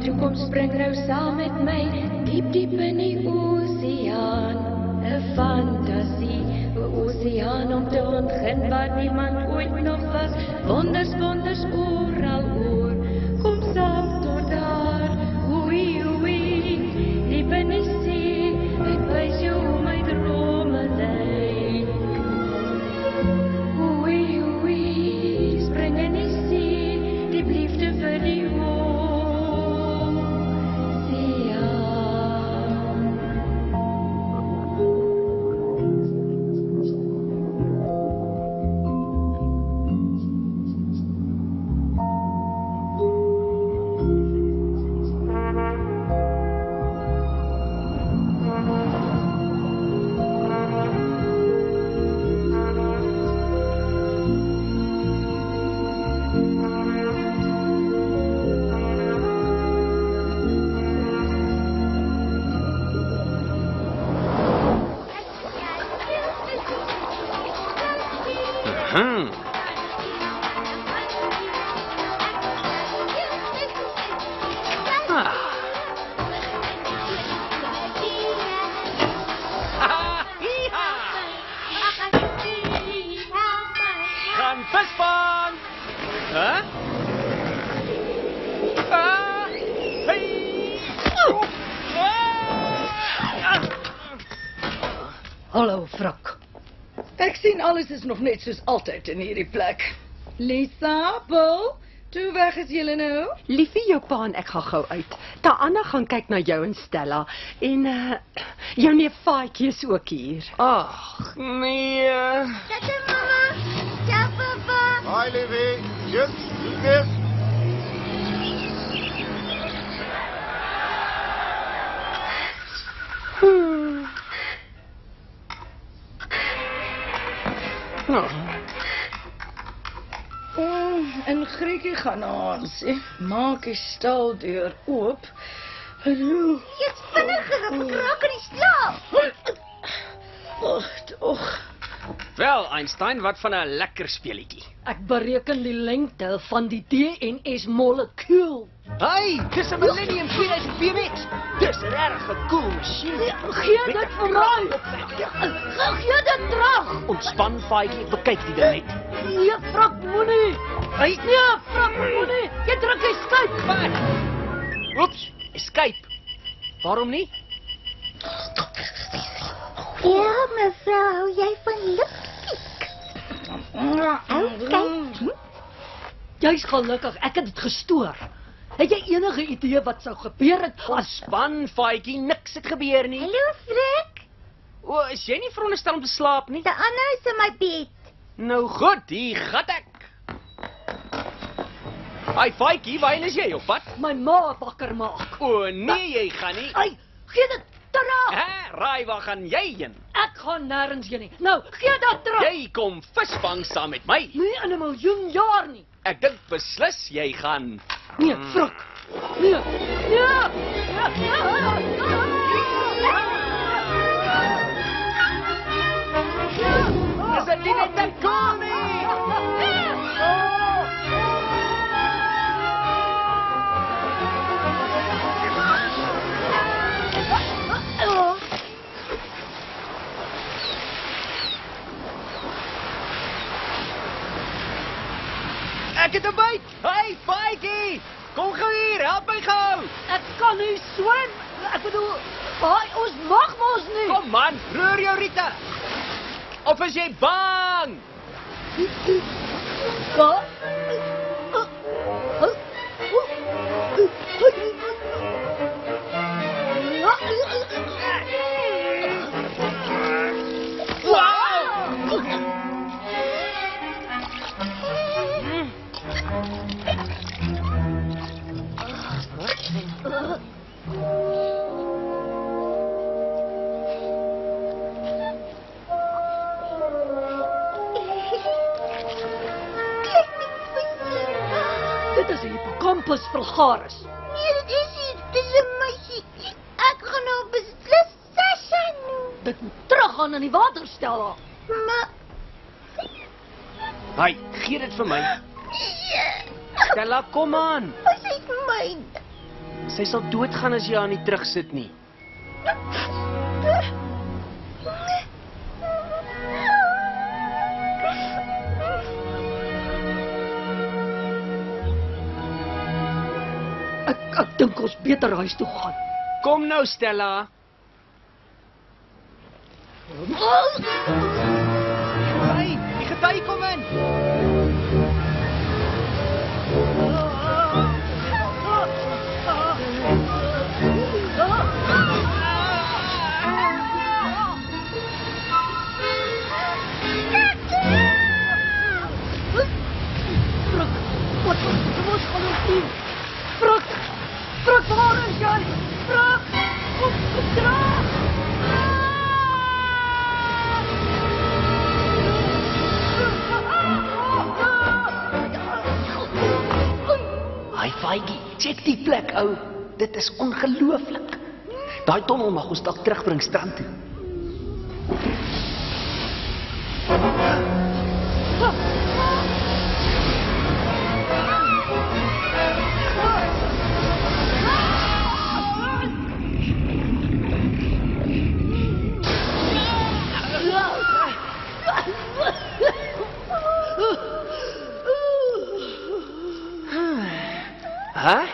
toe kom spring nou saam met my, diep diep in die oseaan. 'n Fantasie, 'n oseaan om te ontgin waar niemand ooit nog was. Wonders, wonders oral oor, kom saam tot daar. Oei, oei, diep in die see, ek wys jou hoe my drome lyk. Oei, oei, spring in die see, diep liefde vir die Hallo, Frak. Ek sien alles is nog net soos altyd in hierdie plek. Lisa, Bill, toe weg is julle nou? Liefie, jou pa en ek gaan gou uit. Anna gaan kyk na jou en Stella. En jou neef Faatjie is ook hier. Ag, nee. Tata, mama. Ciao, papa. Hi, Liefie. Yes, yes. En Griekie gaan aan, sê. Maak die staldeur oop. Hallo. Jy's vinniger, of ek raak in die slaap. Ag, tog. Wel, Einstein, wat van 'n lekker speletjie. Ek bereken die lengte van die DNS molekuul. Hey, dis 'n Millennium 2000 BMX. Dis regtig 'n cool masjien. Gee dit vir my. Gee dit terug. Ontspan, Faatjie, bekyk die ding net. Nee, Frak, moenie. Hey, Nee, Frak, moenie. Jy druk escape. wat? Oeps, escape. Waarom nie? Ja, mevrou, hou jy van lipstick? Okay. Jy's gelukkig, ek het dit gestoor. Het jy enige idee wat sou gebeur het as Ontspan, Faatjie, niks het gebeur nie. Hallo, Frik. O, is jy nie veronderstel om te slaap nie? De Anna is in my bed. Nou goed, hier gat ek. Hey, Faatjie, waarheen is jy op pad? my ma wakker maak? O nee, jy gaan nie. Ai, gee dit terug. Raai, waar gaan jy heen? Ek gaan nêrens heen nie. Nou, gee dit terug. Jy kom visvang saam met my. Nie in 'n miljoen jaar nie. Ek dink beslis jy gaan. Nee, Frak. Nee. Nee. Is dit nie net te cool nie? Ek het 'n byt. Hey, Faatjie, kom gou hier, help my gou. Ek kan nie swem. Ek bedoel, ons mag mos nie. Kom man, roer jou Rita. Of is jy bang? Dit is 'n hippocampus vulgaris. Nee, dit is nie. Dis 'n meisie. Ek gaan nou beslis session. Dit moet teruggaan in die waterstel. Maar Hey, gee dit vir my. Stella, kom aan. Sy is myne. Sy sal doodgaan as jy haar nie terugsit nie. Ek dink ons beter huis toe gaan. Kom nou, Stella. Hey, die gety kom in. Brok, waar is jy? Brok, kom terug! Hi, Feige, check die plek, ou. Dit is ongelooflik. Daai tonnel mag ons dalk terugbring strand toe. Huh?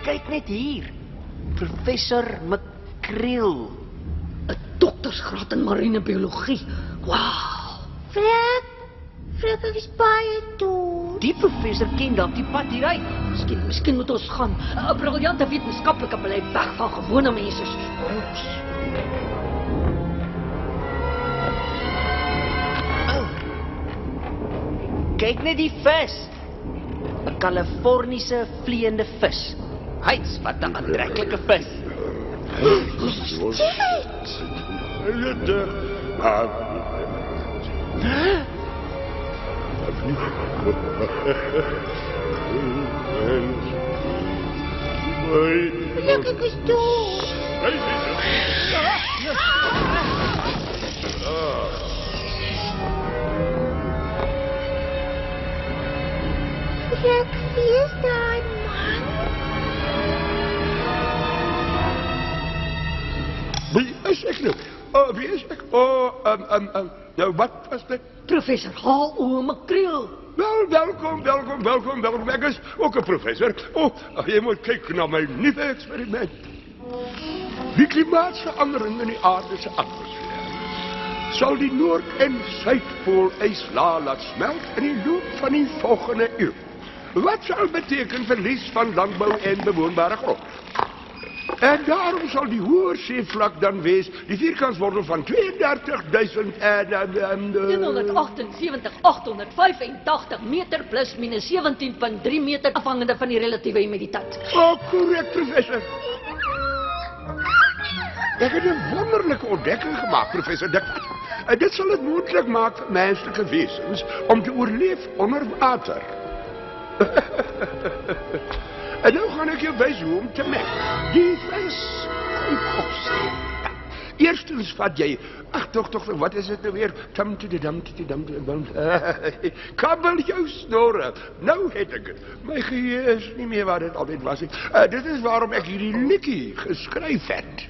Kyk net hier. Professor McCreel. 'n doktersgraad in marinebiologie. Wow. Frek is baie dood. Die professor ken dalk die pad hieruit. Miskien moet ons gaan. 'n briljante wetenskaplike bly weg van gewone mense soos ons. Kyk net die vis. 'n Californiese vliegende vis. Hy's wat 'n aantreklike vis. Frek is dood. Frek, wie is daar, man? Wie is ek nou? Wie is ek? Nou, wat was dit? Professor H.O. McCreel. Wel, welkom. Ek is ook 'n professor. Jy moet kyk na my nuwe eksperiment. Die klimaatsverandering in die aarde se atmosfeer sal die Noord- en Suidpool ijslaag laat smelt in die loop van die volgende eeu. Wat sal beteken verlies van landbou en bewoonbare grond? En daarom sal die hoër seevlak dan wees die vierkantswortel van 178.885 meter plus minus 17.3 meter afhangende van die relatiewe humiditeit. Korrek, professor. Ek het 'n wonderlike ontdekking gemaak, professor. Dit sal dit moontlik maak vir menslike wesens om te oorleef onder water. En nou gaan ek jou wys hoe om te meng. Die vis kompost. Eerstens vat jy, tog, wat is dit nou weer? Kabbel jou snore. Nou het ek het. My geheue is nie meer wat dit altyd was nie. Dit is waarom ek hierdie liedjie geskryf het.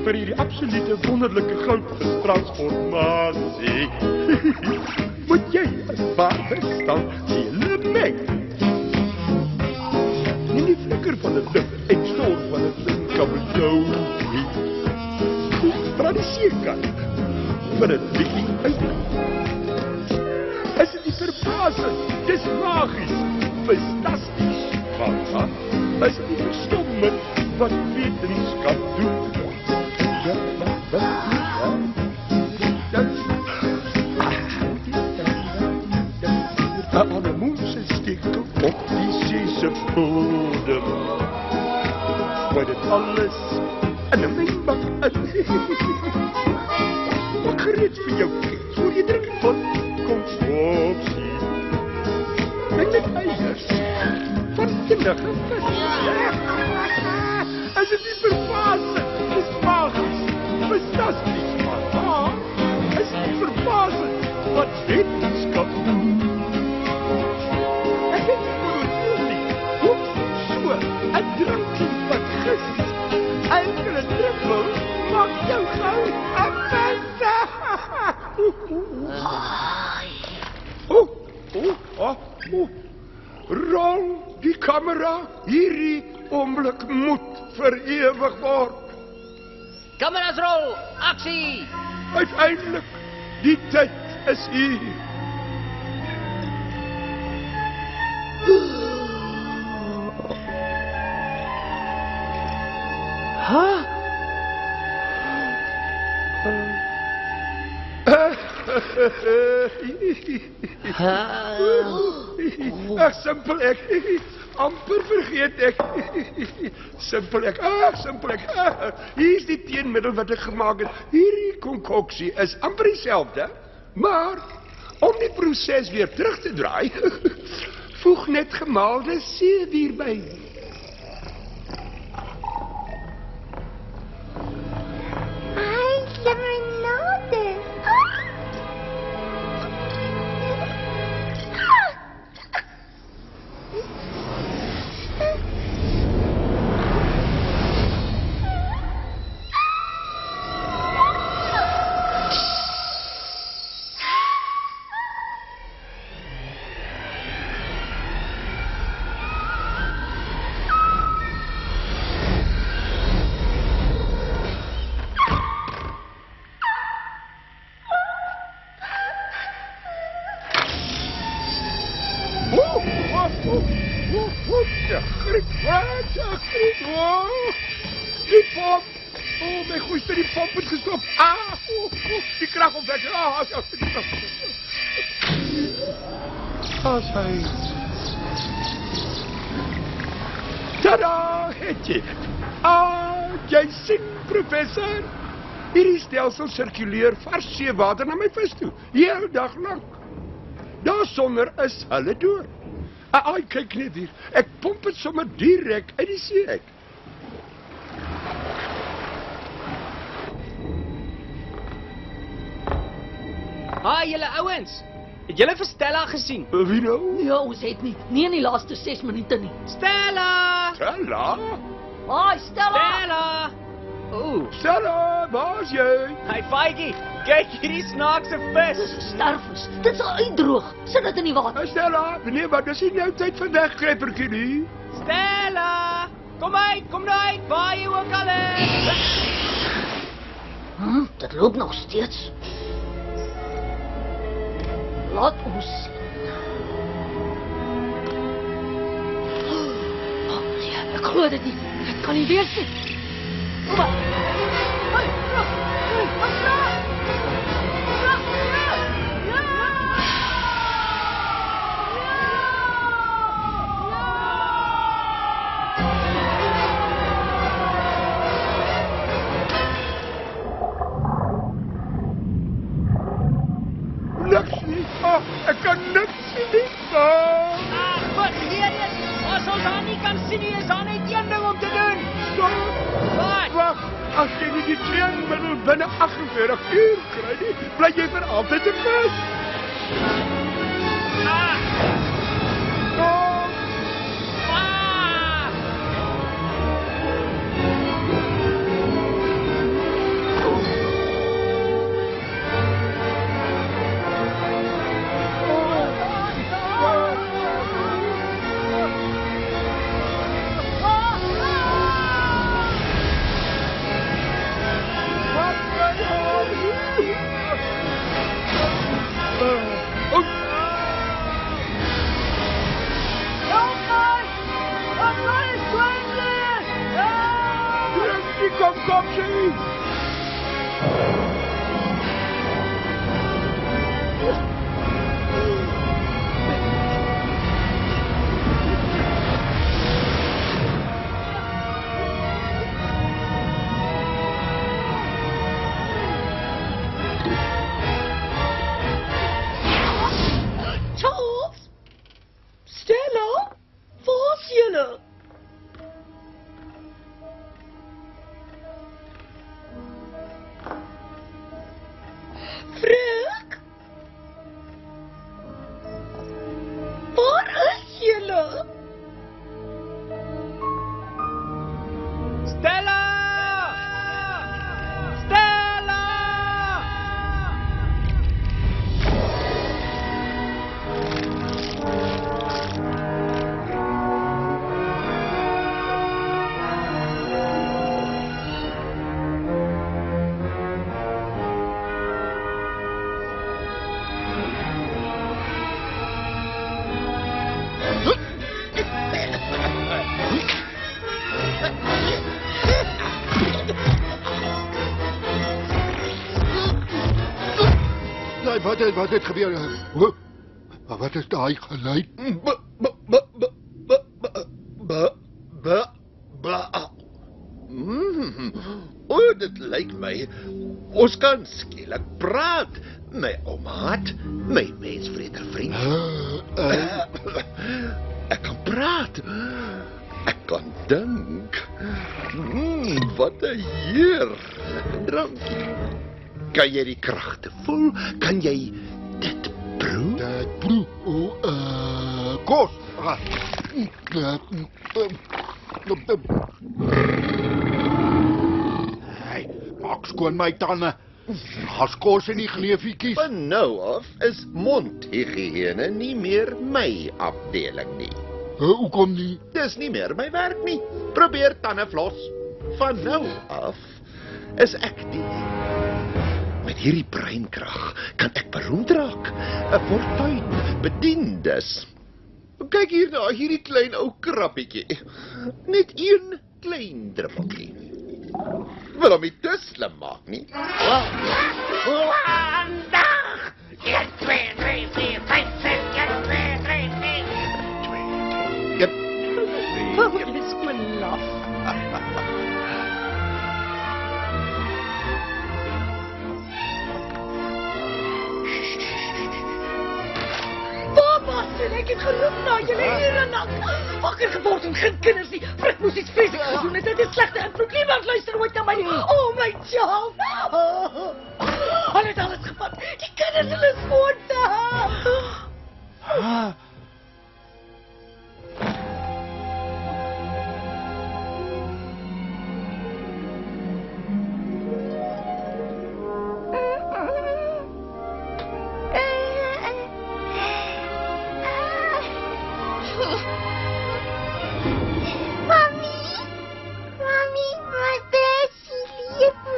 Vir hierdie absolute wonderlike goudvistransformasie. Moet jy 'n paar verstand hele meng. In die flikker van 'n lig en stoor van 'n kabeljou. vir 'n bietjie uit. Is dit nie verbasend? Dis magies, fantasties, maar is dit nie verstommend wat wetenskap doen? Aan de moese steekt op die zeese bodem. Gooi dit alles in 'n mengbak in. Maak gereed vir jou kind, voor je drink van konsumpsie. Met dit eiers van vinnige vis. Is dit nie verbasend? Dis magisch, fantastisch, maar is dit nie verbasend wat wetenskap doen? Een drankje wat gist, enkele druppel, maak jou gauw en beste. Rol die camera, hierdie oomblik moet verewig word. Kameras rol, aksie! Uiteindelik, die tyd is hier. Ach, simpel ek. Amper vergeet ek. Simpel ek. Simpel ek. Hier is die teenmiddel wat ek gemaak het. Hierdie konkoksie is amper dieselfde, maar om die proses weer terug te draai, voeg net gemaalde seewier by. Limonade. Die pomp! My goeie, die pomp het gestop. Die kragopwekker. As hy. Tada, het jy. Jy sien, professor. Hierdie stelsel sirkuleer vars seewater na my vis toe. Heel dag lang. Daarsonder is hulle dood. Kyk net hier. Ek pomp het sommer direk uit die see uit. Julle ouens. Het julle vir Stella gesien? Wie nou? Ja, ons het nie. Nie in die laaste 6 minute nie. Stella! Stella? Haai, Stella! Stella! Stella, waar is jy? Hey, Faitjie, kyk hierdie snaakse vis. Dis 'n stervis. Dit sal uitdroog. Sit dit in die water. Stella, nee, maar dis nie nou tyd vir wegkruipertjie nie. Stella! Kom uit, kom nou uit, waar jy ook al is. Dit loop nog steeds. Laat ons sien. Ja, ek glo dit nie. Dit kan nie wees nie. Kom maar. Hey, terug. Ek kan niks sien. Vergeet dit. As ons haar nie kan sien nie, is daar net een ding om te doen. Stop. Wat? Wag, as jy nie die teenmiddel binne 48 uur kry nie, bly jy vir altyd 'n vis. Nee, wat het gebeur? Wat is daai geluid? O, dit lyk my ons kan skielik praat. My oumaat, my mensvrede vriend. Ek kan praat. Ek kan dink. Wat 'n heer. Dankie. Kan jy die kragte voel? Kan jy dit proe? Dit proe. Kos. Hey, maak skoon my tande. As kos in die gleefietjies. Van nou af is mondhygiëne nie meer my afdeling nie. Hoekom nie? Dis nie meer my werk nie. Probeer tande flos. Van nou af is ek die. Met hierdie breinkrag kan ek beroemd raak. 'n Fortuin, bediendes. Kyk hier na hierdie klein ou krappietjie. Net een klein druppeltjie. Wil hom nie te slim maak nie. Vandag! 1, 2, 3, 4, 5, 6, 1, 2, 3, 4. Dit is gewoon laf. Papa, ek het geroep na julle hier en dan wakker geword en geen kinders nie. Frik moes iets vreeslik gedoen het. Dit is slegte en niemand luister ooit na my nie. Oh my child. Hulle het alles gevat. Die kinders hulle skoonte. Mami, wat is die lieve?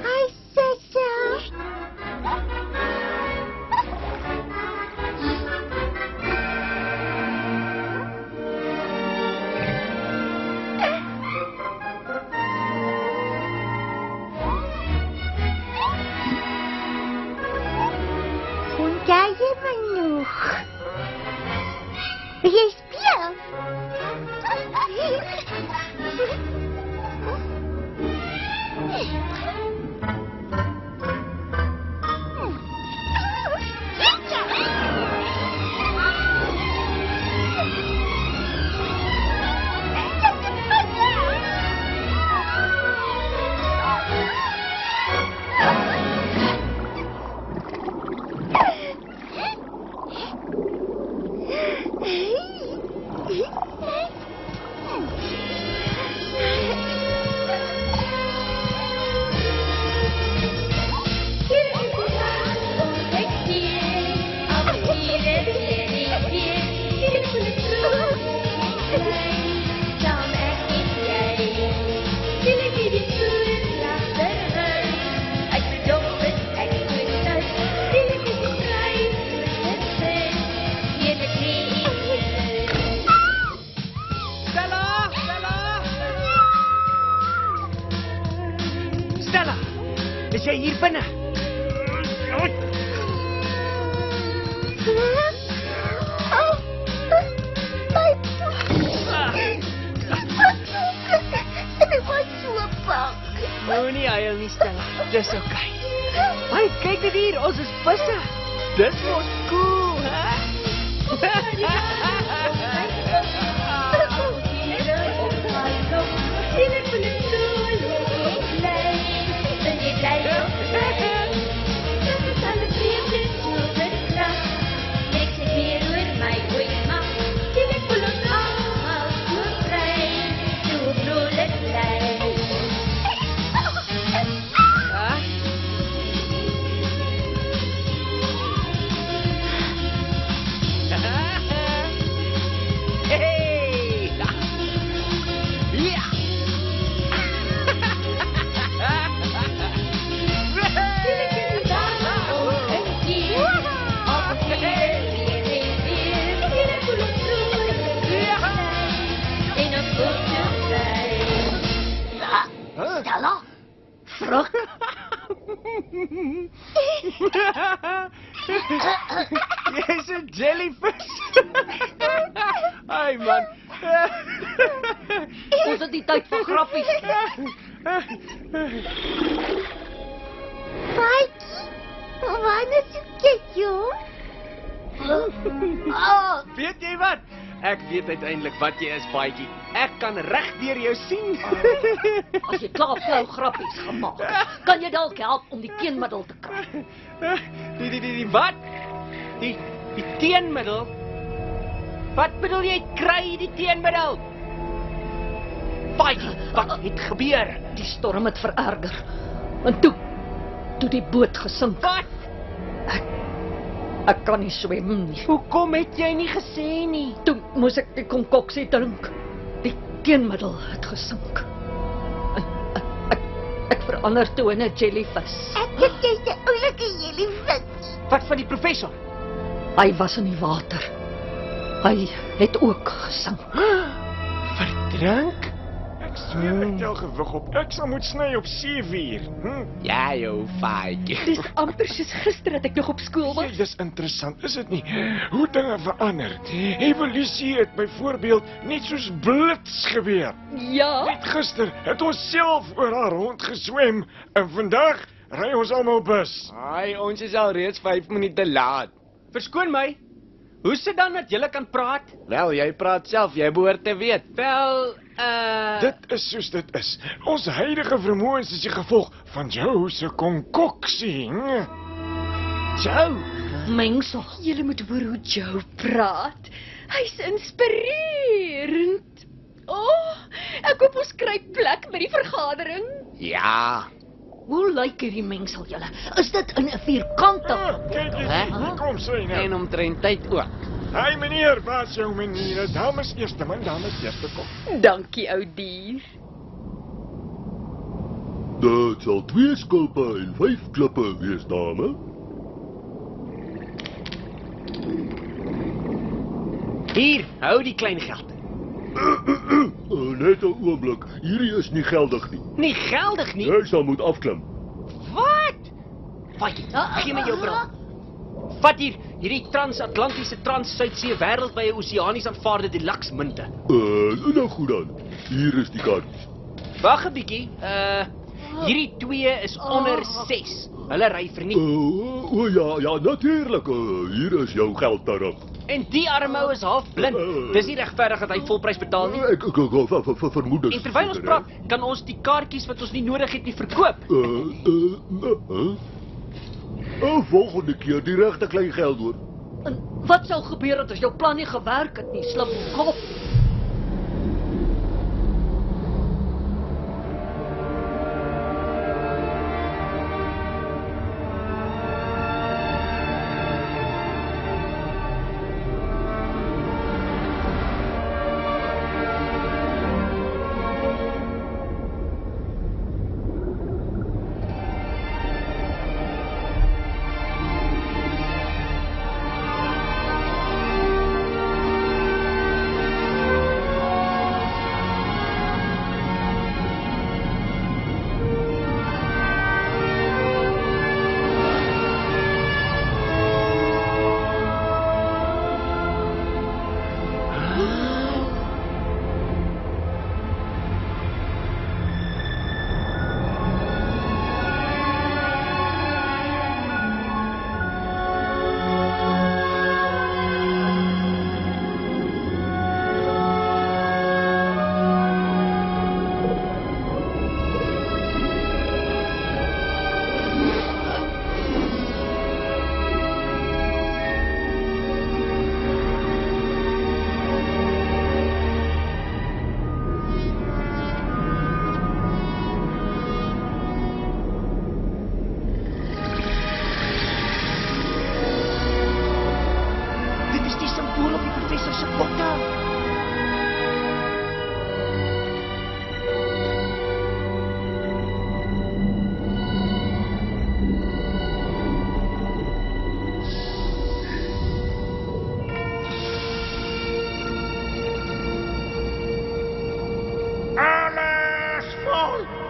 Hi, Sasha. Vond jij je me nog? Wil jij spelen? Stella, is jy hier binne? Moenie huil nie, Stella. Dis okay. Hey, kyk net hier, ons is visse. Dis mos cool, hè? In het Jy's 'n jellyfish. Ai man. Ons het die tyd vir grappies. Paatjie, wanneer soek jy jou? Weet jy wat? Ek weet uiteindelik wat jy is, Paatjie. Ek kan reg deur jou sien. As jy klaar flou grappies gemaak het, kan jy dalk help om die teenmiddel te kry. Die wat? Die teenmiddel? Wat bedoel jy kry die teenmiddel? Paatjie, wat het gebeur? Die storm het vererger. En toe die boot gesink. Wat? Ek kan nie swem nie. Hoekom het jy nie gesê nie? Toe moes ek die konkoksie drink. Die teenmiddel het gesink. Ek verander toe in 'n jellyfish. Ek dink jy's 'n oulike jellyfish. Wat van die professor? Hy was in die water. Hy het ook gesink. Verdrink? Ek sweer ek tel gewig op. Ek sal moet sny op 7 uur. Ja, jou Paatjie. Dis amper soos gister dat ek nog op skool was. Dis interessant, is dit nie? Hoe dinge verander. Evolusie het byvoorbeeld net soos blits gebeur. Ja, Net gister het ons self oor haar rond geswem en vandag ry ons almal bus. Ai, ons is al reeds 5 minute laat. Verskoon my. Hoe sit dan dat jy kan praat? Wel, jy praat self, jy behoort te weet. Wel, Dit is soos dit is. Ons huidige vermoëns is die gevolg van Joe se konkoksie. Joe. Mengsel. julle moet hoor hoe Joe praat. Hy's inspirerend. Ek hoop ons kry plek by die vergadering. Ja. Hoe lyk hierdie mengsel julle? Is dit in 'n vierkante? Kyk Hè? hier kom sy nou. En omtrent tyd ook. Hi meneer, wat is jou maniere? Dames eerste man, dames eerste kom. Dankie, ou dier. Dit sal 2 skulpe en 5 klippe wees, dame. Hier, hou die klein geld. Net 'n oomblik. Hierdie is nie geldig nie. Nie geldig nie. Jy sal moet afklim. Wat? Paatjie, gee my jou bril. Vat hier, hierdie transatlantiese trans-Suidsee wêreldwye oseanies aanvaarde deluxe munte. Nou goed dan. Hier is die kaartjies. Wag 'n bietjie. Hierdie 2 is onder 6. Hulle ry verniet. Ja, natuurlik. Hier is jou geld terug. En die armou is half blind. Dis nie regverdig dat hy volprys betaal nie. Ek vermoed dit. En terwyl ons praat, kan ons die kaartjies wat ons nie nodig het nie verkoop. Volgende keer die regte klein geld hoor. En wat sou gebeur as jou plan nie gewerk het nie, slim kop?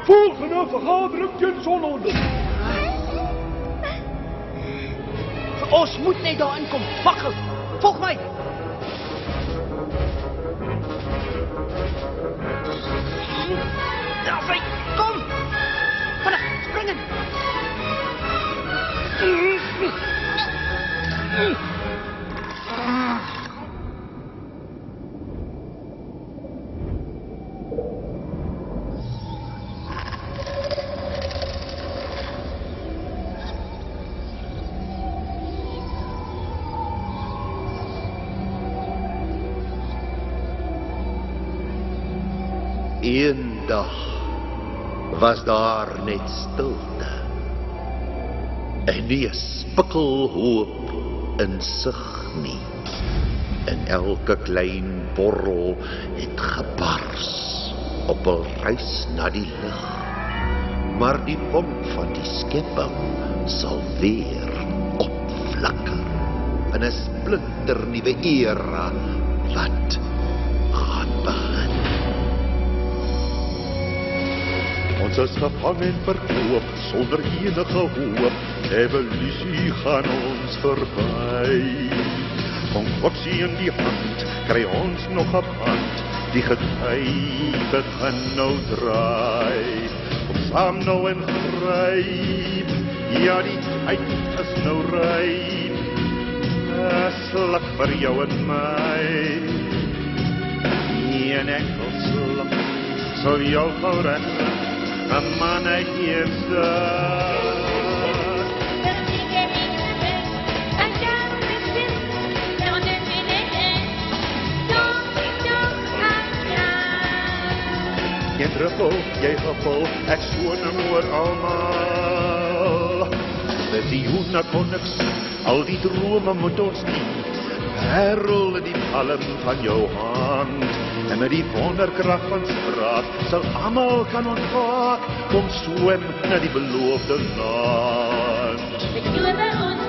Volgende vergadering teen sononder. Ons moet net daar inkom. Wag gou. Volg my. Daar vry. Kom. Vinnig, spring in. Eendag was daar net stilte en nie 'n spikkel hoop in sig nie. En elke klein borrel het gebars op 'n reis na die lig. Maar die pomp van die skepping sal weer opflikker in 'n splinternuwe era wat gaan begin. Ons is gevang en verkoop sonder enige hoop. Evolusie gaan ons verby. Konkoksie in die hand, kry ons nog 'n hand. Die gety begin nou draai. Kom saam nou en gryp. Ja, die tyd is nou ryp. 'n Sluk vir jou en my. Een enkel sluk sal jou gou red. 'n man uit hier staan. Jy druppel, jy huppel, ek swoon oor almal. Visioene kon ek sien, al die drome moet ons dien. Perl in die palm van jou hand. En met die wonderkrag van spraak sal almal kan ontwaak. Kom swem na die beloofde land. Ek glo by ons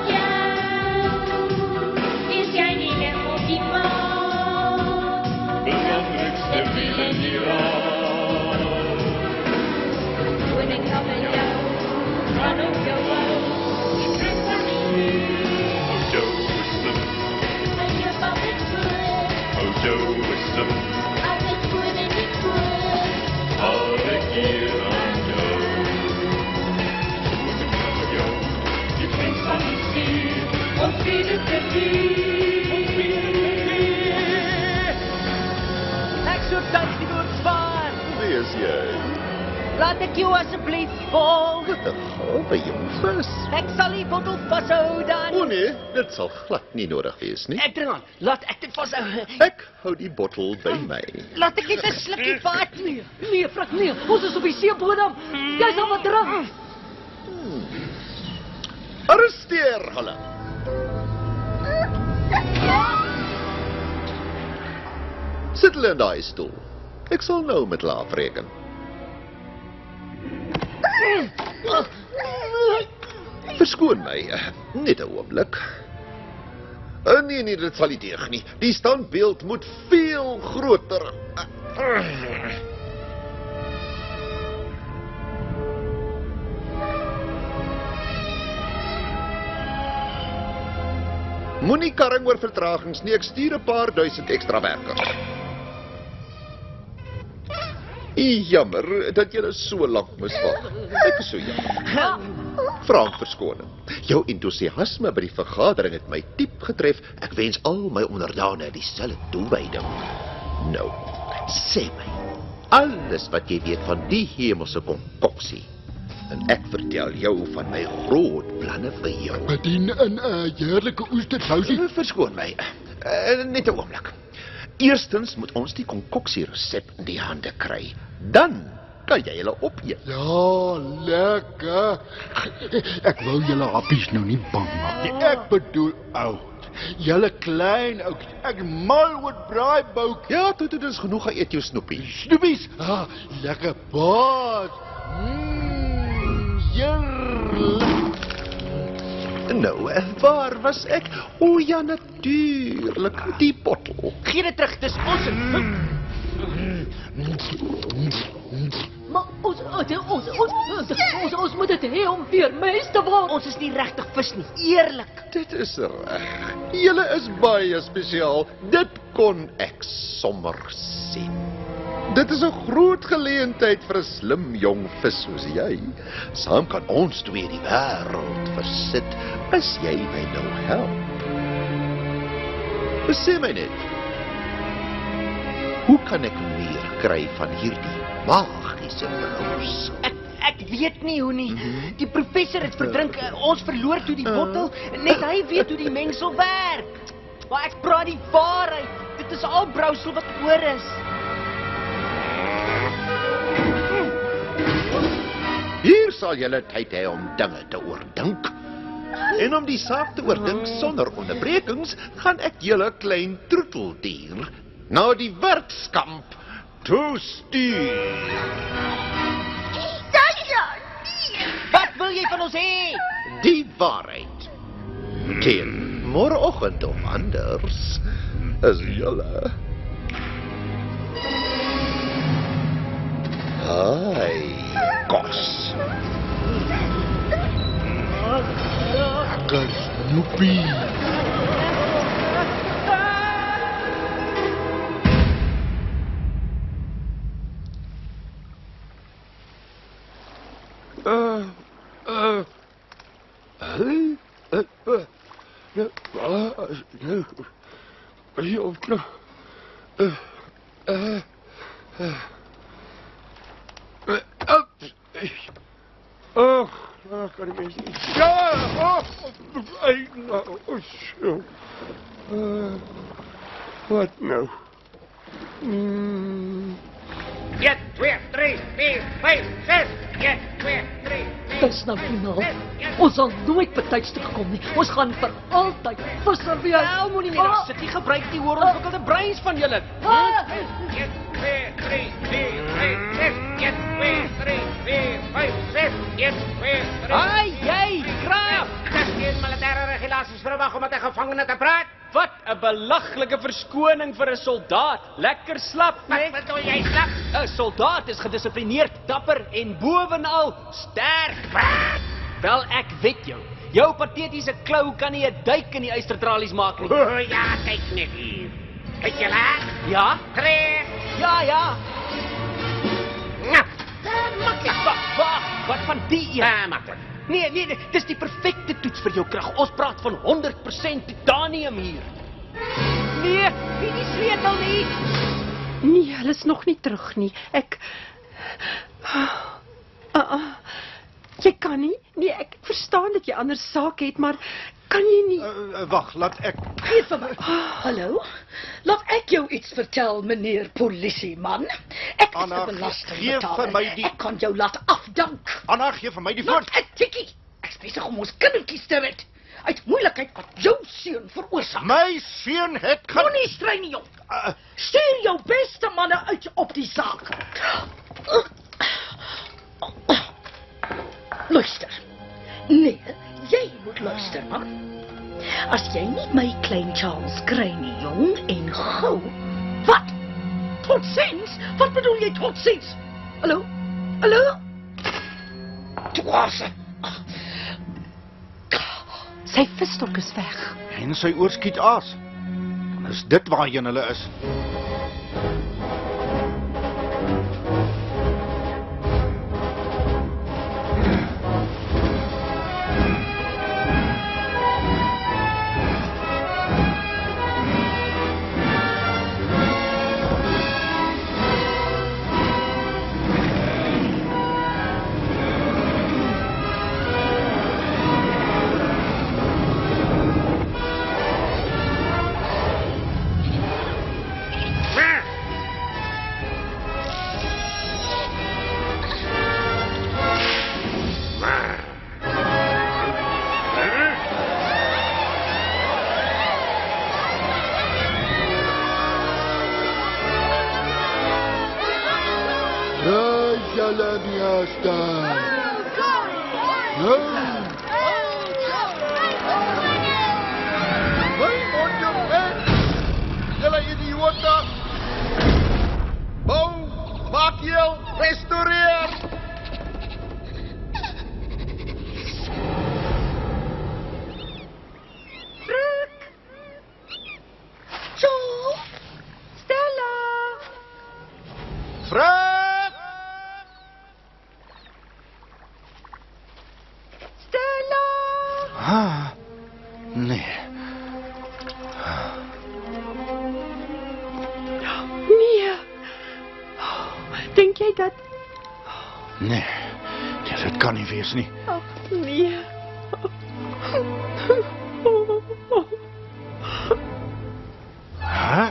is jy nie meer op die maan. Die belangrikste wiel in die raad. Toen ek kan by jou, gaan op jou wou. Ek trek van nie. Als jou wisdom, En jy val het goed. als jou wisdom, Altijd goed en niet goed. hou ek hier aan jou. Moet ek nou jou, die prins van die see, Ons vrede te Ek so duistig ontspaar. Wie is jy? Laat ek jou asseblief volg. Wat 'n gawe jong vis. Ek sal die bottel vashou dan. O nee, dit sal glad nie nodig wees nie. Ek drink aan. Laat ek dit vashou. Ek hou die bottel by my. Laat ek net 'n slukkie vat. Nee, Frik, nee. Ons is op die seebodem. Jy sal wat drink. Arresteer hulle. Sit hulle in daai stoel. Ek sal nou met hulle afreken. Verskoon my, net 'n oomblik. Nee, dit sal nie deeg nie. Die standbeeld moet veel groter. Moenie karring oor vertragings nie, ek stuur 'n paar duisend ekstra werkers. Jammer dat julle so lank moes wag. Ek is so jammer. Vra om verskoning. Jou entoesiasme by die vergadering het my diep getref. Ek wens al my onderdane dieselfde toewyding. Nou, sê my alles wat jy weet van die hemelse konkoksie. En ek vertel jou van my groot planne vir jou. bedien in 'n heerlike oestersousie. Verskoon my. Net 'n oomblik. Eerstens moet ons die konkoksie resep in die hande kry. Dan kan jy hulle opeet. Ja, lekker. Ek wou julle happies nou nie bang maak nie. Ek bedoel oud. Julle klein ou. Ek mal oor braaibou. Ja, dit is genoeg. Ga eet jou snoepie. Snoepies. Ah, lekker baas. Heerlik. Nou, waar was ek? O ja, natuurlijk. Die bottel. Gee dit terug, dis ons. Maar ons moet dit hê om weer mens te word. Ons is nie regtig vis nie, eerlik. Dit is reg. Julle is baie spesiaal. Dit kon ek sommer sien. Dit is 'n groot geleentheid vir 'n slim jong vis soos jy. Saam kan ons twee die wêreld versit as jy my nou help. Sê my net, hoe kan ek meer kry van hierdie magiese brous? Ek weet nie hoe nie. Die professor het verdrink, ons verloor toe die bottel. Net hy weet hoe die mengsel werk. Maar ek praat die waarheid. Dit is al brousel wat oor is. Hier sal julle tyd hê om dinge te oordink. En om die saak te oordink sonder onderbrekings, gaan ek julle klein troeteldier na die werkskamp toe stuur. Wat wil jy van ons hê? Die waarheid. Teen môreoggend of anders is julle. Ai, kos. Lekker snoepie. Kan ik eens niet. Ja! Zo. Wat nou? 1, 2, 3, 4, 5, 6. 1, 2, 3, 4. Dis nou finaal. Ons sal nooit betyds toe gekom nie. Ons gaan vir altyd visser wees. Wel, moenie meer daar sit nie, gebruik die hoorontwikkelde breins van julle. 1, 2, 3, 4, 5, 6. 1, 2, 3, 4, 5, 6. 1, 2, 3. Ai, jy, kraap! Dis geen militêre regulasies verwag om met 'n gevangene te praat. Wat 'n belaglike verskoning vir 'n soldaat. Lekker slap, né? Wat bedoel jy, slap? 'n Soldaat is gedissiplineerd, dapper en bovenal sterk. Wel, ek weet jou. Jou patetiese klou kan nie 'n duik in die eystertralies maak nie. O ja, kyk net hier. Het jy laat? Ja? 3. Ja. Ngap. Maklik. Wag, wat van die een? Ja, maklik. Nee, dis die perfekte toets vir jou krag. Ons praat van 100% titanium hier. Nee, wie die sleutel nie? Nee, hulle is nog nie terug nie. Ek jy kan nie. Nee, ek verstaan dat jy ander sake het, maar kan jy nie? Wag, laat ek. Hier vir my. Hallo? Laat ek jou iets vertel, meneer polisieman. Ek is Anna, 'n belastingbetaler. gee vir my die- Ek kan jou laat afdank. Anna, gee vir my die Laat voet. ek tikkie. Ek is besig om ons kindertjies te red. Uit moeilikheid wat jou seun veroorsaak. My seun het Moenie strei nie, jong. Stuur jou beste manne uit op die saak. Luister. Nee, jy moet luister, man. As jy nie my klein Charles kry nie, jong, en gou. Wat? Tot ziens? Wat bedoel jy tot ziens? Hallo? Dwaase. Sy visstok is weg. En sy oorskiet aas. En is dit waarheen hulle is? Julle nie staan. My monument! Julle idiote! Bou, maak jou Restaureer! Brooke, Charles, Stella. Vrug! Stella. Ah, nee. Nee. Dink jy dat... Nee, dit kan nie wees nie. Ag, nee. Hæ?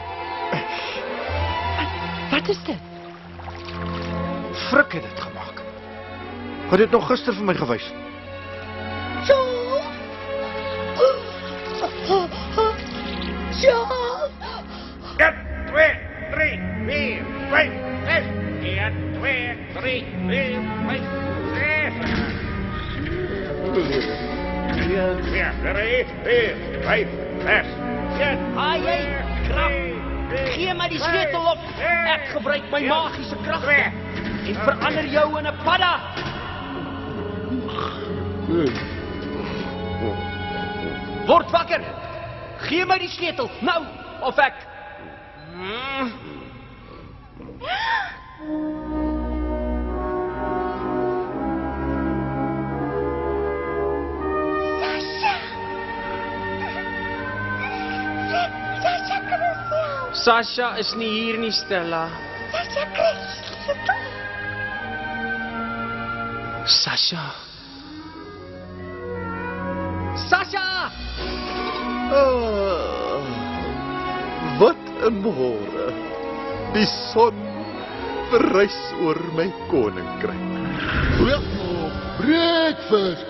Wat is dit? Frik het dit gemaak. Hy het dit nog gister vir my gewys. Charles. Charles. 1, 2, 3, 4, 5, 6. 1, 2, 3, 4, 5, 6. 1, 2, 3, 4, 5, 6. Haai jy, krap. Gee my die sleutel op. Ek gebruik my magiese kragte en verander jou in 'n padda. Word wakker. Gee my die sleutel nou of ek Sasha Crusoe. Sasha is nie hier nie, Stella. Sasha Crusoe. Sasha. Sasha! Wat 'n môre. Die son verrys oor my koninkryk. Breakfast.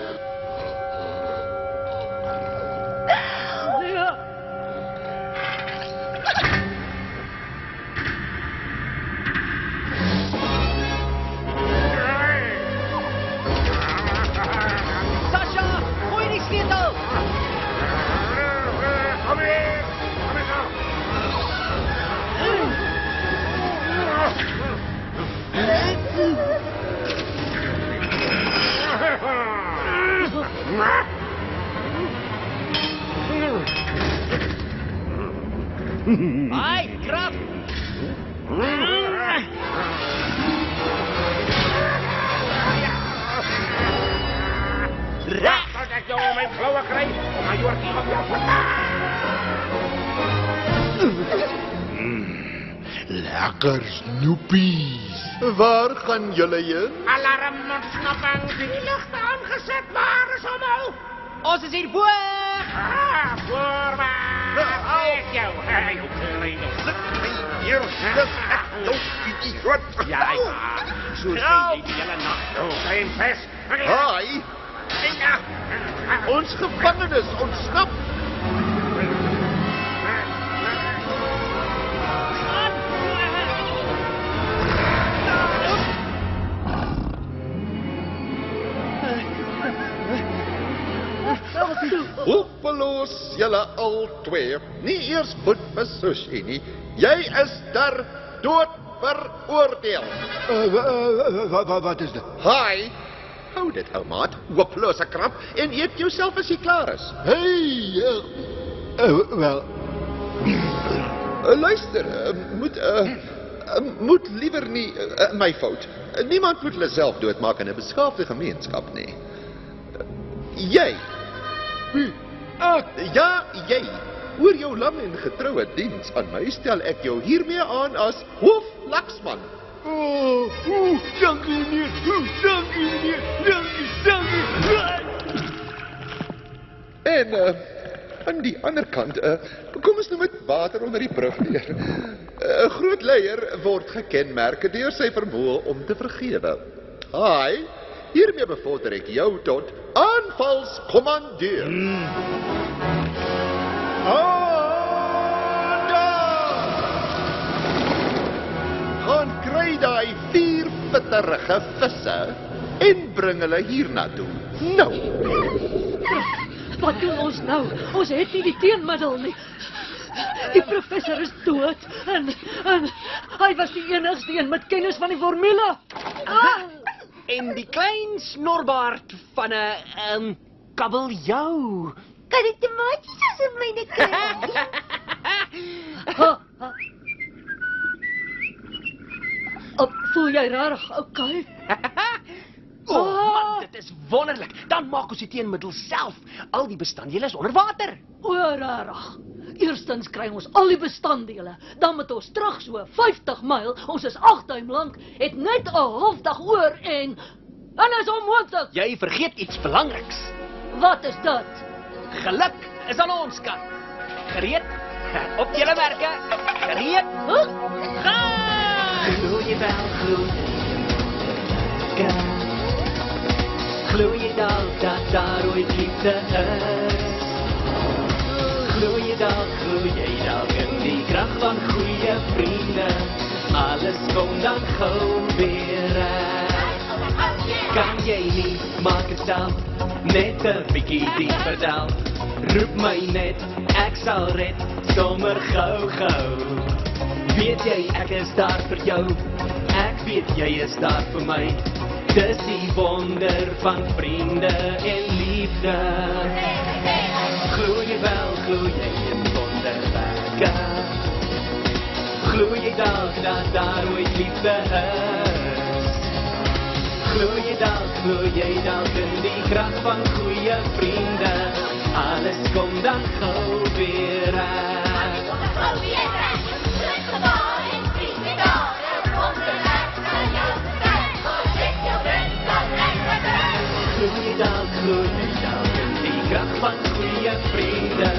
Sasha, gooi die sleutel. Kom hier. Kom eens nou. Haai, krap. Reg, as ek jou my floue kry, kom my Jorgie op jou. Lekker snoepies. Waar gaan julle heen? Alarm ontsnapping, die ligte aangeset, waar is almal? Ons is hier bo. Voorwaarts, ek jou. Jou kleine sit hier, ja, so sê jy die hele nag. Klein vis. Haai, ons gevangenes ontsnap. Hopeloos julle al twee. Nie eers goed vir sushi nie. Jy is ter dood veroordeel. Wat is dit? Haai, hou dit ou maat. Hopelose krap en eet jouself as jy klaar is. Hey, wel, Luister, moet liewer nie my fout. Niemand moet hulle self doodmaak in 'n beskaafde gemeenskap nie. Jy. ek Ja, jy. Oor jou lang en getroue diens aan my stel ek jou hiermee aan as hooflaksman. dankie meneer. Dankie meneer. Dankie. En aan die ander kant, kom ons nou met water onder die brug neer. 'n Groot leier word gekenmerk deur sy vermoë om te vergewe. Haai, hiermee bevorder ek jou tot aanvalskommandeur. Gaan kry daai 4 bitterige visse en bring hulle hiernatoe. Nou. Wat doen ons nou? Ons het nie die teenmiddel nie. Die professor is dood en hy was die enigste een met kennis van die formule. En die klein snorbaard van 'n kabeljou. Kan ek tomaties as in myne kry? Voel jy rarig, okay? Man, dit is wonderlik. Dan maak ons die teenmiddel self. Al die bestanddele is onder water. O, rarig. Eerstens kry ons al die bestanddele, dan moet ons terug so 50 myl, ons is 8 duim lank, het net 'n halfdag oor en is onmoontlik. Jy vergeet iets belangriks. Wat is dit? Geluk is aan ons kant. Gereed? Op julle merke. Gereed? Gaan! Glo jy wel, glo jy. Glo jy dalk dat daar ooit liefde is? Glo jy dalk in die krag van goeie vriende? Alles kom dan gou weer reg. Kan jy nie, maak het self, net 'n bietjie dieper delf. Roep my net, ek sal red, sommer gou. Weet jy, ek is daar vir jou, ek weet jy is daar vir my. Dis die wonder van vriende en liefde. Glo jy in wonderwerke? Glo jy dalk dat daar ooit liefde is? Glo jy dalk in die krag van goeie vriende? Alles kom dan gou weer reg. Glo jy dalk in die krag van goeie vriende?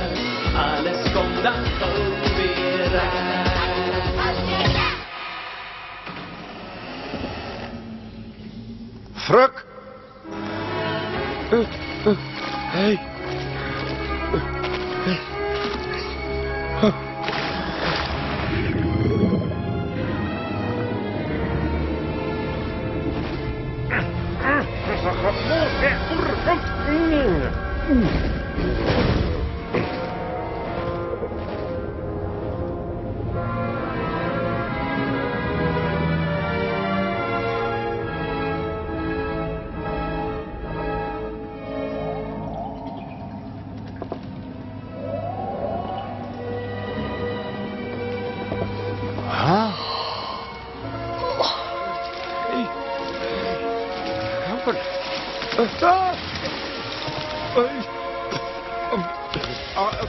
Alles kom dan gou weer reg. Fruk. Hey.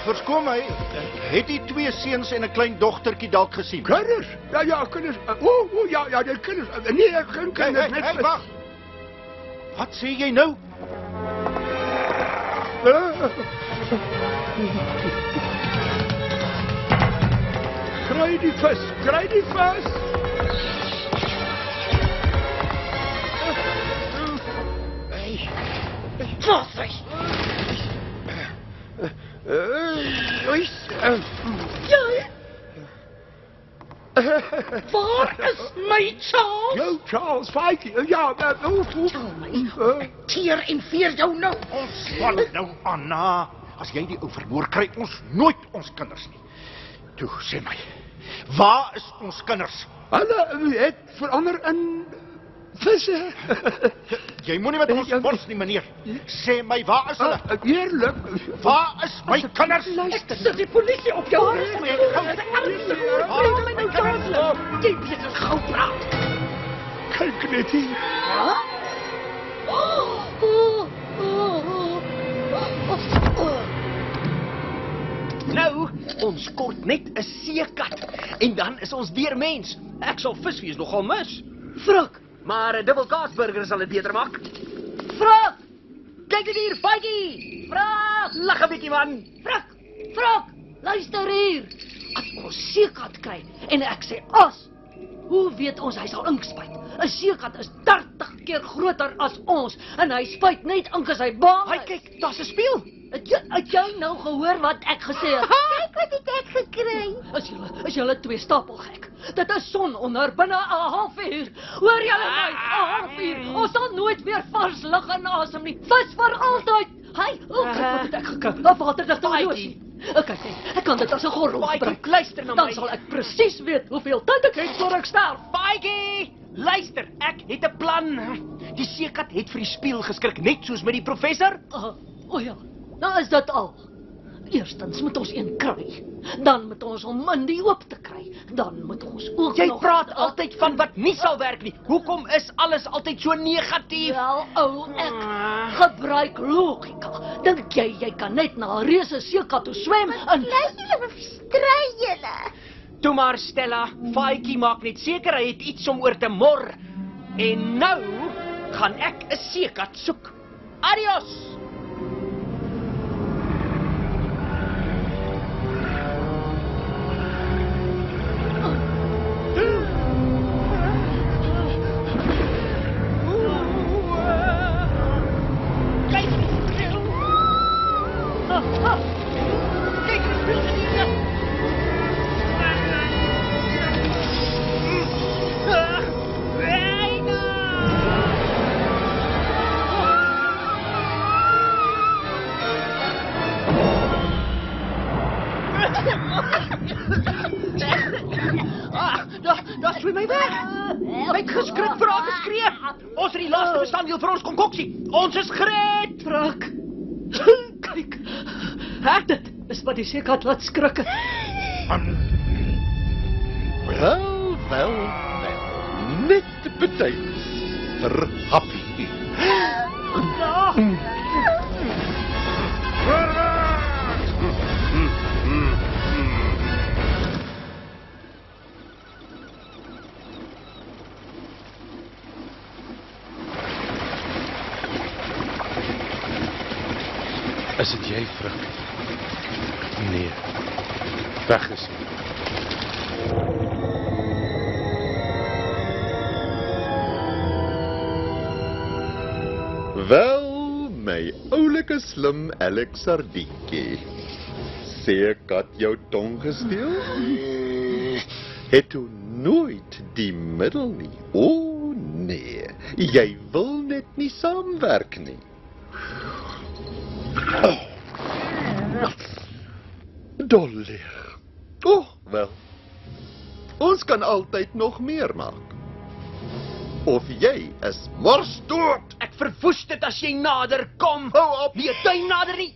Verskoon my, het die 2 seuns en 'n klein dogtertjie dalk gesien? Kinders? Ja, kinders. Ja, die kinders. Nee, geen kinders. Hey, wag. Wat sê jy nou? Kry die vis. Wat vis? Waar is my Charles? Jou Charles, Faitjie. Ja, Teer en veer jou nou. Ons val nou, Anna. As jy die ou vermoor, kry ons nooit ons kinders nie. Toe, sê my, waar is ons kinders? Hulle het verander in visse. Jy moenie met ons bors nie, meneer. Sê my, waar is hulle? Eerlik. Waar is my kinders? Ek sit die polisie op jou. Waar is my Jy weet gou praat. Kyk net hier. Nou, ons kort net 'n seekat en dan is ons weer mens. Ek sal visvlees nogal mis. Fruk, Maar 'n dubbelkaasburger sal dit beter maak. Fruk, Kyk dit hier, Faitjie. Lag 'n bietjie man. Fruk, luister hier. As ons seekat kry en ek sê as, hoe weet ons hy sal ink spuit? 'n Seekat is 30 keer groter as ons en hy spuit net ink as hy bang is. Kyk, daar's 'n spieël. Het jy nou gehoor wat ek gesê het? Kyk wat het ek gekry. Is julle 2 stapelgek? Dit is son onder binne 'n halfuur. Hoor julle my? 'n halfuur. Ons sal nooit weer vars lug inasem nie. Vis vir altyd. Kyk wat het ek gekry. 'n waterdigte horlosie. Ek kan dit as 'n gordel gebruik. Luister na my. Dan sal ek presies weet hoeveel tyd ek het voor ek sterf. Faitjie, Luister, ek het 'n plan. Die seekat het vir die spieël geskrik, net soos met die professor. O ja, nou is dit al. Eerstens moet ons een kry. Dan moet ons hom in die oop te kry. Dan moet ons ook Jy nog... praat altyd van wat nie sal werk nie. Hoekom is alles altyd so negatief? Wel, ou, ek gebruik logika. Dink jy kan net na 'n reuse seekat toe swem en... Bly julle verstry julle. Toe maar Stella, Faitjie maak net seker hy het iets om oor te mor. En nou gaan ek 'n seekat soek. Adios. Daar swem hy weg. Hy het geskrik vir haar geskree. Ons het die laaste bestanddeel vir ons konkoksie. Ons is gered. Trak. Kyk. Dit is wat die seekat laat skrik. Wel. Net betyds vir Happy. Is dit jy, vrug? Nee. Weg is hy. Wel, my oulike slim Alex Sardientjie. Seekat jou tong gesteel? Het toe nooit die middel nie. O nee, jy wil net nie saamwerk nie. Dolly. Wel. Ons kan altyd nog meer maak. Of jy is mors dood. Ek verwoes dit as jy nader kom. Hou op. Nie 'n duim nader nie.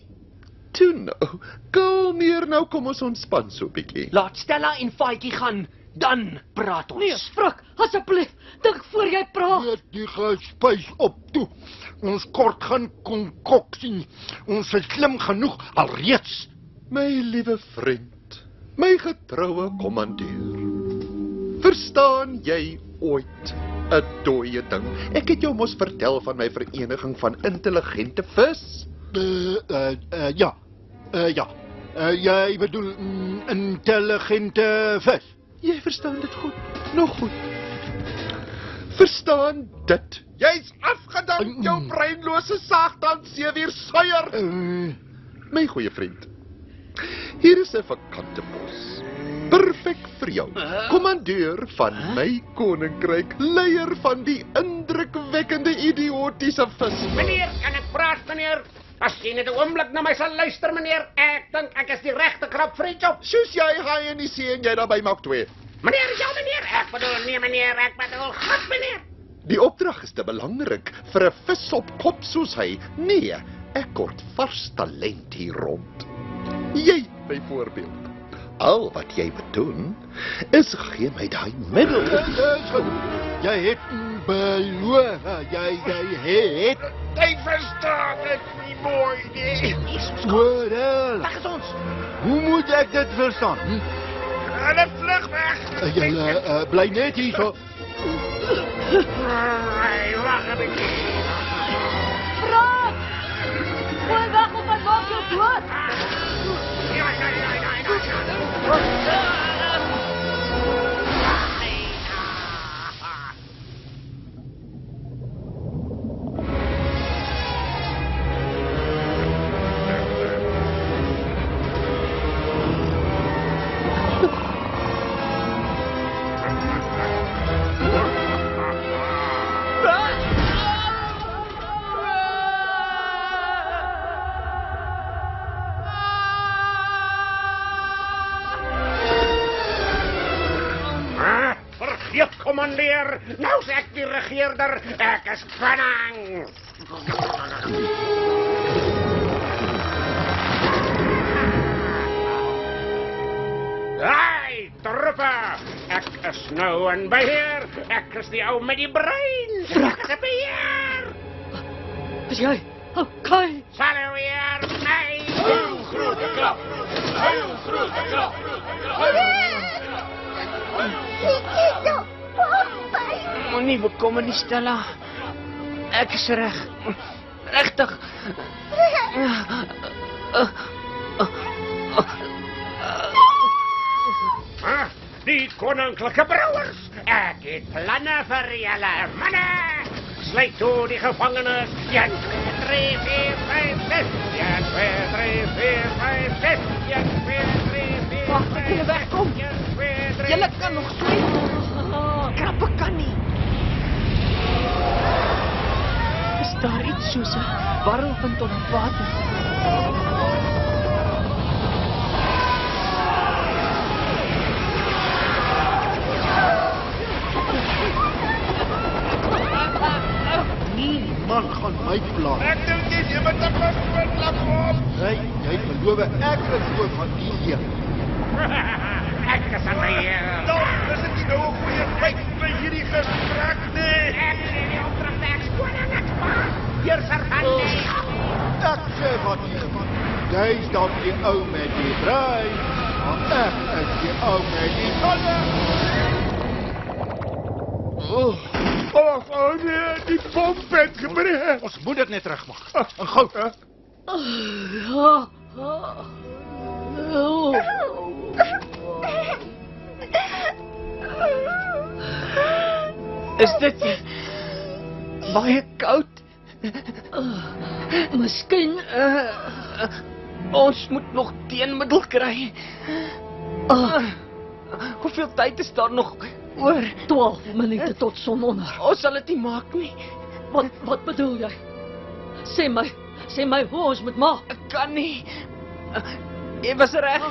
Toe nou. Kalmeer nou, kom ons ontspan so 'n bietjie. Laat Stella en Faitjie gaan, dan praat ons. Nee, Frik, asseblief, dink voor jy praat. Eet die spys op toe. Ons kort gaan konkoksie. Ons is slim genoeg alreeds. My liewe vriend, my getroue kommandeur. Verstaan jy ooit 'n dooie ding? Ek het jou mos vertel van my vereniging van intelligente vis. Ja. Jy bedoel intelligente vis. Jy verstaan dit goed. Nog goed. Verstaan dit. Jy's afgedank, jou breinlose saagtand seewier suier. My goeie vriend. Hier is 'n vakante pos. Perfek vir jou. Kommandeur van my koninkryk, leier van die indrukwekkende idiotiese vis. Meneer, kan ek praat, meneer? As jy net 'n oomblik na my sal luister, meneer. Ek dink ek is die regte krap vir die job. Soos jy haai in die see en jy daarby maak 2. Meneer, ja meneer. Ek bedoel nee meneer, ek bedoel goed meneer. Die opdrag is te belangrik vir 'n vis op kop soos hy. Nee, ek kort vars talent hier rond. Jy byvoorbeeld. Al wat jy moet doen is gee my daai middel. Jy het beloof. Jy het. Jy verstaan dit nie mooi nie. Wel. Weg is ons. Hoe moet ek dit verstaan? Hulle vlug weg. Jy bly net hier so. Ai, wag 'n bietjie. Frik! Gooi weg op my maak jou dood. kommandeer. Nou sê ek die regeerder, ek is Fanning. Hey, troepe, ek is nou in beheer. Ek is die ou met die brein. Ek is beheer. Is jy? Okay. Salueer my. Heel grote klap. Heel grote klap. Siekie, Popeye. Moenie bekommer nie, Stella. Ek is reg. Regtig. Die koninklike brouwers. Ek het planne vir julle, manne. Sluit toe die gevangenes. 1, 2, 3, 4, 5, 6. 1, 2, 3, 4, 5, 6. 1, 2, 3, 4, 5, 6. Wag, ek kan wegkom. 1, 2, 3. Julle kan nog swem. Krappe kan nie. Is daar iets soos 'n warrelwind op water? Niemand gaan my pla. Ek dink nie jy moet op klap op. Jy beloof ek is oor van die een. Ek is aan beheer. Dan is dit nie nou 'n goeie tyd vir hierdie gesprek nie. Ek sê die opdracht ek koning ek maak. Hier sergeant nie. Ek sê wat jy's dalk die ou met die brein, maar ek is die ou met die tande. Oh nee, die pomp het gebreek. Ons moet dit net regmaak. En gou. Is dit baie koud? Miskien Ons moet nog teenmiddel kry. Hoeveel tyd is daar nog oor? 12 minute tot sononder. Ons sal dit nie maak nie. Wat bedoel jy? Sê my hoe ons moet maak. Ek kan nie. Jy was reg.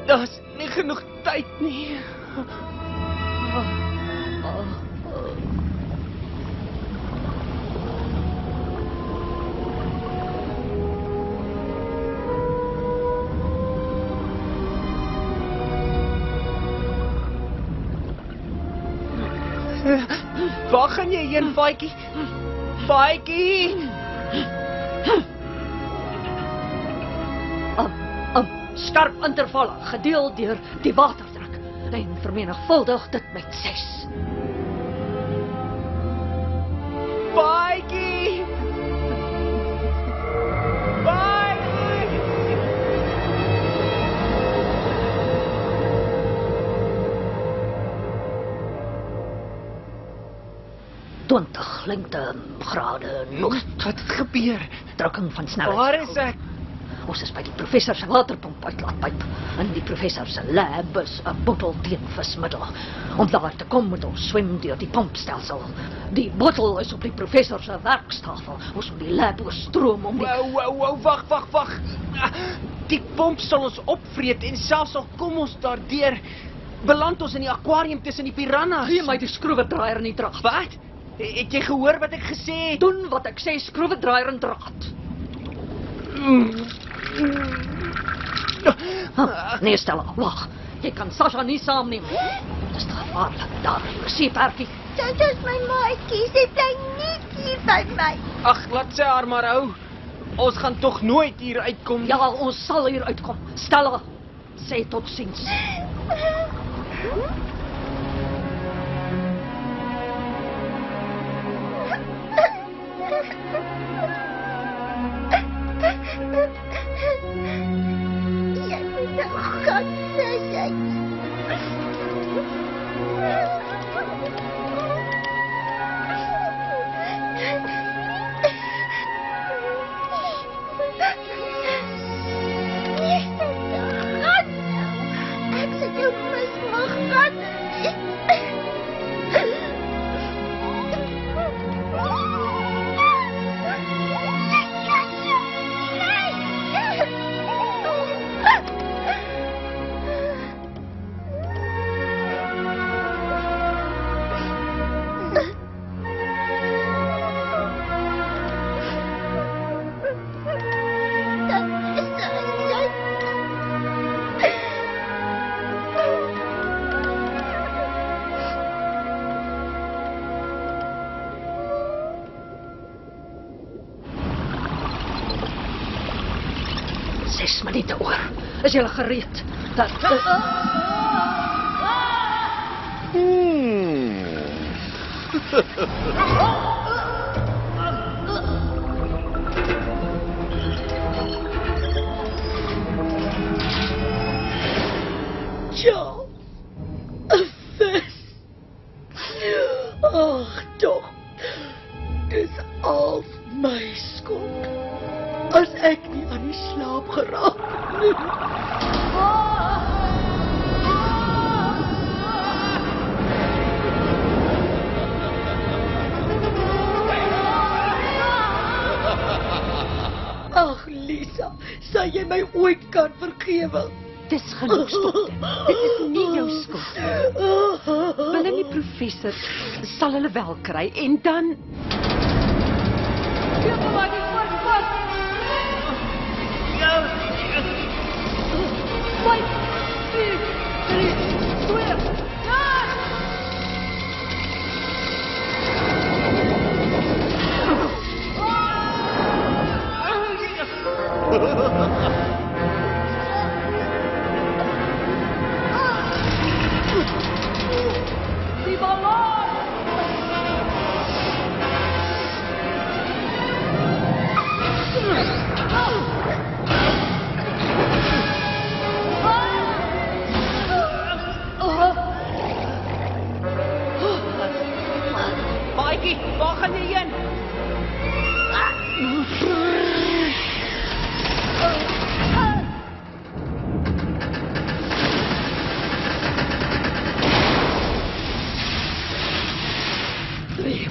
Daar's nie genoeg tyd nie. Waar gaan jy heen, Faitjie? Faitjie! Skerp intervalle, gedeel deur die waterdruk en vermenigvuldig dit met 6. Faitjie! Faitjie! 20 lengtegrade noord. Wat het gebeur? Drukking van snelheid. Waar is ek? Ons is by die professor se waterpomp uitlaatpyp. In die professor se lab is 'n bottel teen vismiddel. Om daar te kom moet ons swem deur die pompstelsel. Die bottel is op die professor se werkstafel. Ons moet die lab oorstroom om die... Wow, wag. Die pomp sal ons opvreet en selfs al kom ons daardeur, beland ons in die aquarium tussen die piranhas. Gee my die skroewedraaier in die draad. Wat? Het jy gehoor wat ek gesê het? Doen wat ek sê, skroewedraaier in draad. Nee, Stella, wag. Jy kan Sasha nie saamneem. Dis te gevaarlik. Daar, sien perkie. Dit is my maatjie, sy bly net hier by my. Ag, laat sy haar maar hou. Ons gaan tog nooit hier uitkom. Ja, ons sal hier uitkom. Stella, sê totsiens. Jy moet nou gaan, sy. Ek sê jou mis mag gaan. 6 minute oor. Is julle gereed? Dat Ja, 'n vis. Ag, tog. Dis al my skuld. As ek nie aan die slaap geraak het nie. Ag, Lisa, sal jy my ooit kan vergewe? dis genoeg stop dit. Dit is nie jou skuld nie. Binne die professor sal hulle wel kry en dan Maatjie, waar gaan jy heen?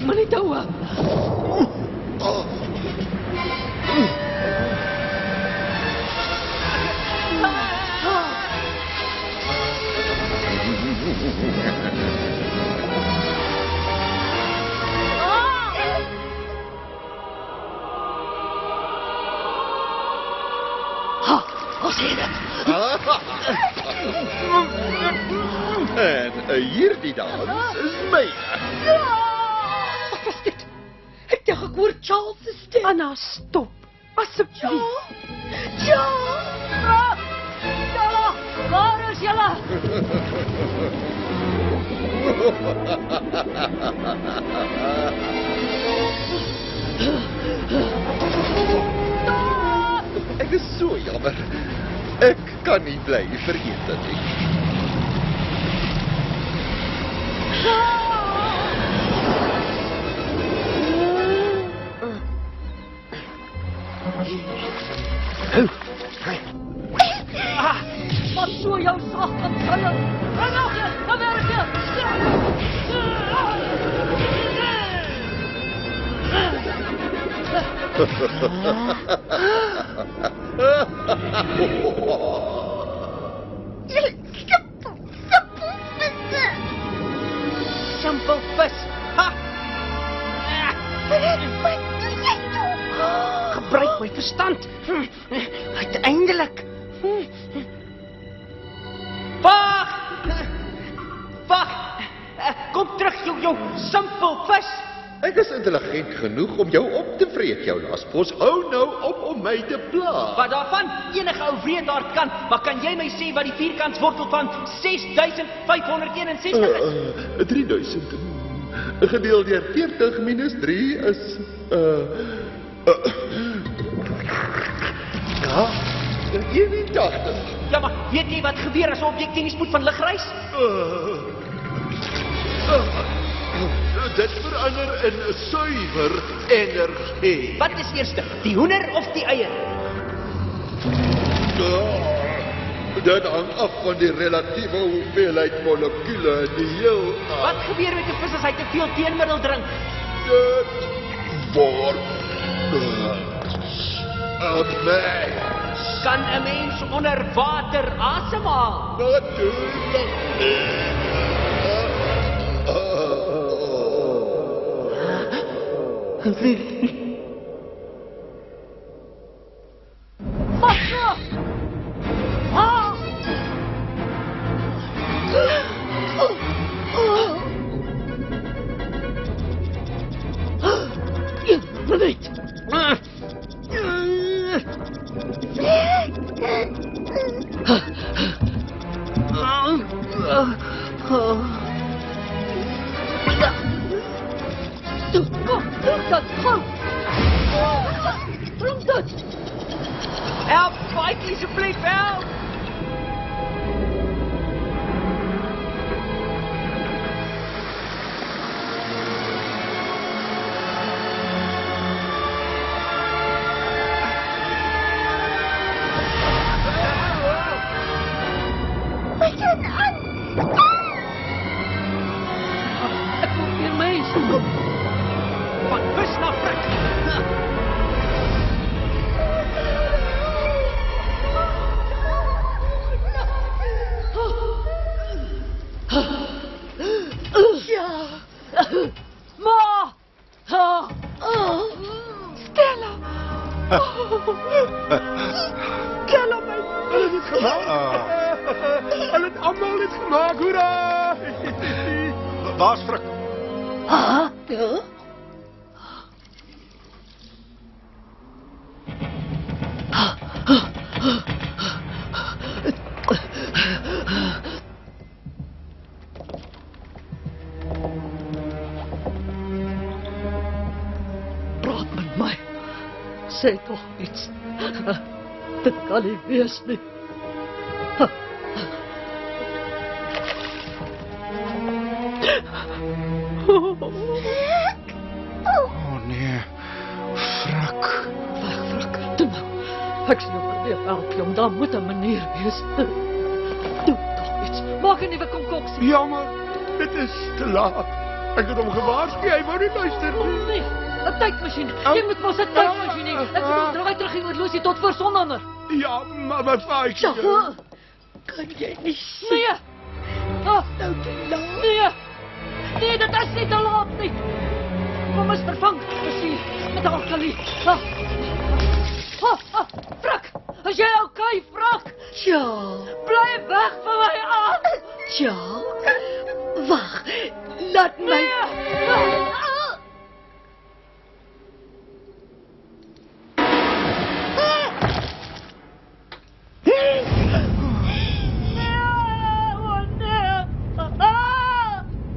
Maar nie touwe. Ons het dit. En hierdie dans is myne. Wat was dit? Ek dink ek hoor Charles se stem. Anna, stop. Asseblief. Ja! Ja! Waar is julle? Ek is so jammer. Ek kan nie bly vergeet dit nie. Wat so jou sag kan kuier? Ren af, kom hier. Simpel vis. Ha! Gebruik my verstand. Uiteindelik. Wag! Wag! Kom terug, jou simpel vis. Ek is intelligent genoeg om jou op te vreet, jou laspos. Hou nou op om my te pla. Wat daarvan? Enige ou wreedaard kan, maar kan jy my sê wat die vierkantswortel van 6561 is? 3000. Gedeel deur 40 minus 3 is ja, 81. Ja, maar weet jy wat gebeur as 'n objek teen die spoed van lig reis? Dit verander in suiwer energie. Wat is eerste, die hoender of die eier? Dit hang af van die relatiewe hoeveelheid molekule in die heelal. Wat gebeur met 'n vis as hy te veel teenmiddel drink? Dit word 'n mens. Kan 'n mens onder water asemhaal? Natuurlijk nie. Toe, kom, doen dat, gauw. Klomp dit. Help, Faitjie, asseblief, help! Wat gaan aan? Ek voel weer mens. Van bus na prik! Ja. Ma! Stella! Stella, my Hulle het gemaak. Hulle het almal dit gemaak, hoera! Waar's Frik? Ja? Praat met my. Sê toch iets. Dit kan nie wees nie. Oh nee, Frik. Weg, Frik. Toe nou. Ek sal jou probeer help, jong. Daar moet 'n manier wees. Doe toch iets. Maak 'n nuwe konkoksie. Jammer, dit is te laat. Ek het hom gewaarsku, hy wou nie luister Oh nie. nee, 'n tydmasjien. Jy moet mos 'n tydmasjien hê. Ek bedoel, draai terug die oorlosie tot voor sononder. Ja, maar Faitjie. Ja. Kan jy nie sien? Nee. Nou te laat. Nee. Nee, dit is nie te laat nie. Kom ons vervang plesier met alkali. Frik, is jy okay, Frik? Ja. Bly weg van my af. Ja. Wag, laat my. Nee.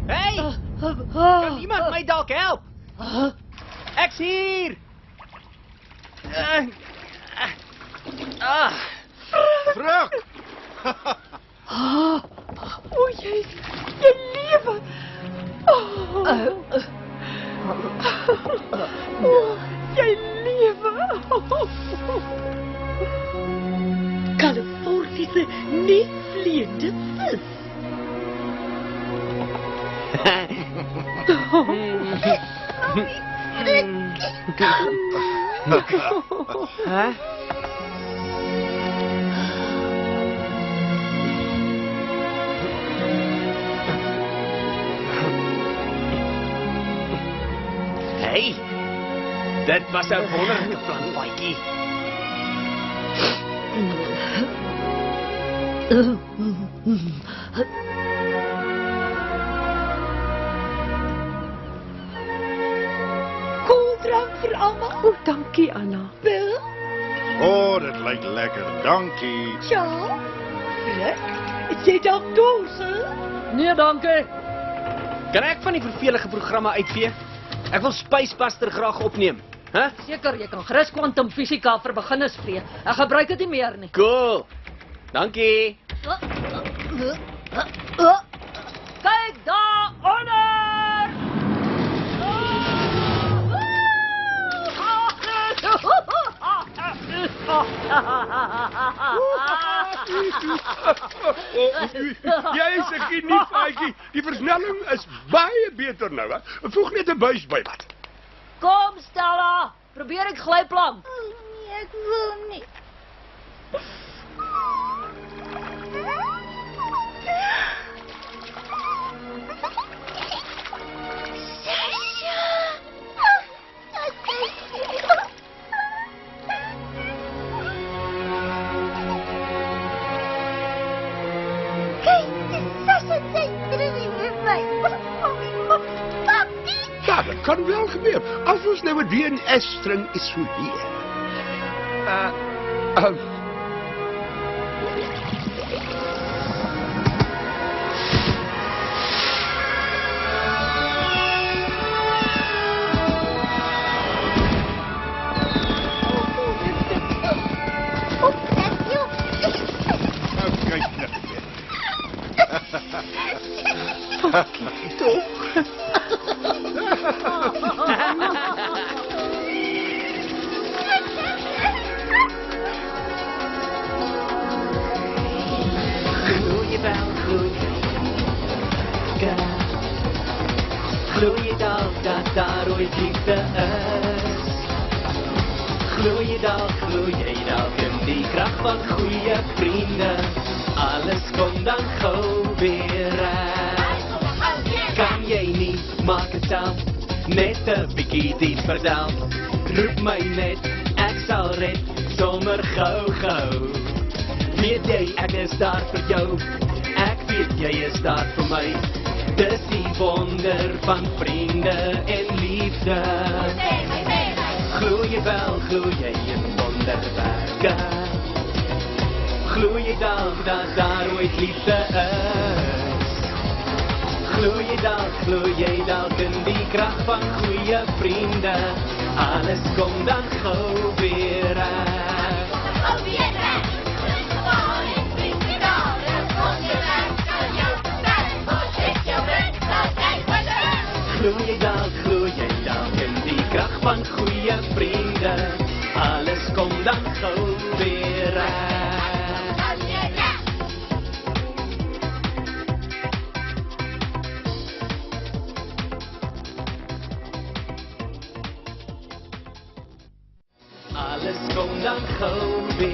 Hey! Kan iemand my dalk help? Ek's hier! Frik! O, jy lewe. Jy lewe. Californiese nie vliegende vis. Hè? Hey! Dit was 'n wonderlike plan, Faitjie. Koeldrank vir almal. O, dankie Anna. Bill? Oh, dit lyk lekker. Dankie. Ja. Frik, is jy dalk dors, hè? Nee, dankie. Kan ek van die vervelige programme uitvee? Ek wil Spacebuster graag opneem. Hæ? Seker, jy kan gerus kwantumfisika vir beginners vlee. Ek gebruik dit nie meer nie. Cool. Dankie. Kyk daar onder! Jy is 'n genie, Faitjie. Die versnelling is baie beter nou, hè. Voeg net 'n buis by wat. Kom, Stella. Probeer ek glyplank. Nee, ek wil nie. Ja, dat kan wel gebeuren. Als ons nou 'n DNS-string isoleer. Gloeie wel, gloeie dag dat daar ooit liefde is. Gloeie dag in die kracht van goeie vrienden. Alles komt dan gauw weer reg. Kan jy nie, maak het self, net 'n bietjie iets vertel. Roep my net, ek sal red, sommer gauw. Weet jy, ek is daar vir jou, ek weet jy is daar vir my. Dis die wonder van vriende en liefde. Gloeie wel, gloeie in wonderwerke. Gloeie dag dat daar ooit liefde is. Gloeie dag in die kracht van goeie vriende. Alles komt dan gauw weer reg. Gloeie dag in die kracht van goeie vriende. Alles komt dan gauw weer reg. Alles komt dan gauw weer.